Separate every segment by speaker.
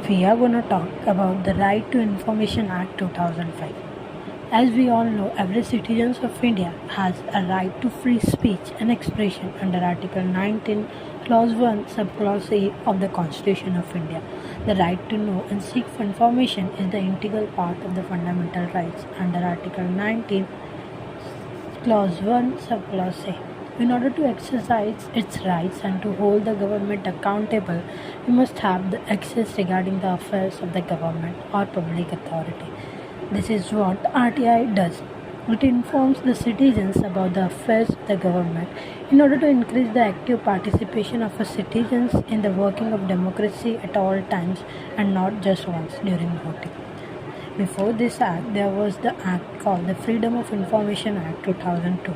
Speaker 1: We are going to talk about the Right to Information Act 2005. As we all know, every citizen of India has a right to free speech and expression under Article 19, Clause 1, Subclause A of the Constitution of India. The right to know and seek for information is the integral part of the fundamental rights under Article 19, Clause 1, Subclause A. In order to exercise its rights and to hold the government accountable, we must have the access regarding the affairs of the government or public authority. This is what RTI does. It informs the citizens about the affairs of the government in order to increase the active participation of the citizens in the working of democracy at all times and not just once during voting. Before this act, there was the act called the Freedom of Information Act 2002,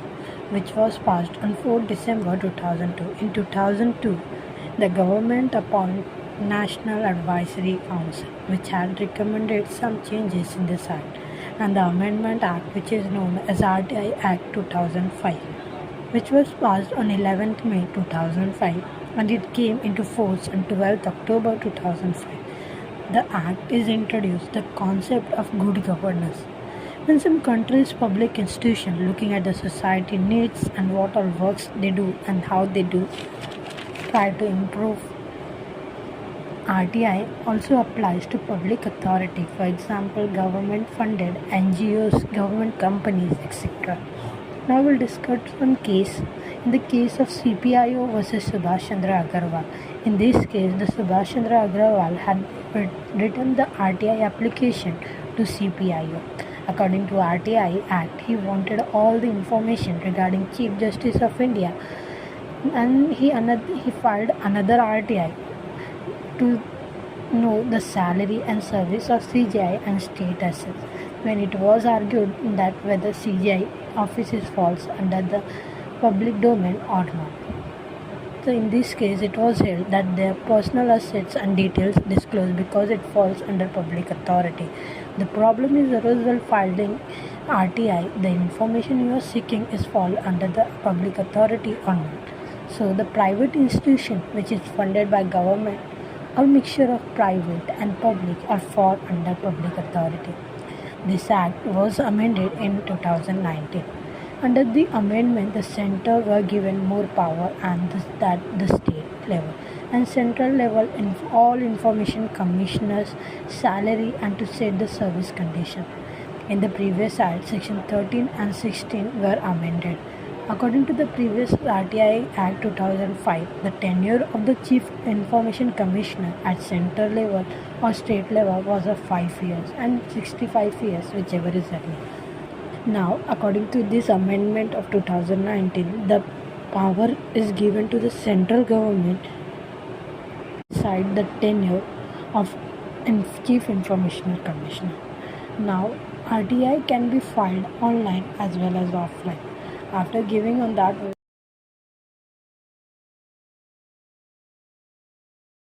Speaker 1: which was passed on 4 December 2002. In 2002, the government appointed National Advisory Council, which had recommended some changes in this act, and the Amendment Act, which is known as RTI Act 2005, which was passed on 11th May 2005, and it came into force on 12th October 2005. The act is introduced the concept of good governance. When some countries' public institutions looking at the society needs and what all works they do and how they do try to improve. RTI also applies to public authority, for example, government-funded NGOs, government companies, etc. Now we'll discuss one case. In the case of CPIO versus Subhash Chandra Agarwal. In this case, the Subhash Chandra Agarwal had written the RTI application to CPIO. According to RTI Act, he wanted all the information regarding Chief Justice of India, and he filed another RTI to know the salary and service of CJI and state assets, when it was argued that whether CJI offices falls under the public domain or not. So in this case, it was held that their personal assets and details disclosed because it falls under public authority. The problem is the result filed in RTI, the information you are seeking is fall under the public authority or not. So the private institution which is funded by government or mixture of private and public are fall under public authority. This act was amended in 2019. Under the amendment, the center were given more power and the state level and central level in all information commissioners' salary and to set the service condition. In the previous act, section 13 and 16 were amended. According to the previous RTI Act 2005, the tenure of the Chief Information Commissioner at central level or state level was of 5 years and 65 years, whichever is earlier. Now, according to this amendment of 2019, the power is given to the central government to decide the tenure of Chief Information Commissioner. Now, RTI can be filed online as well as offline. After giving on that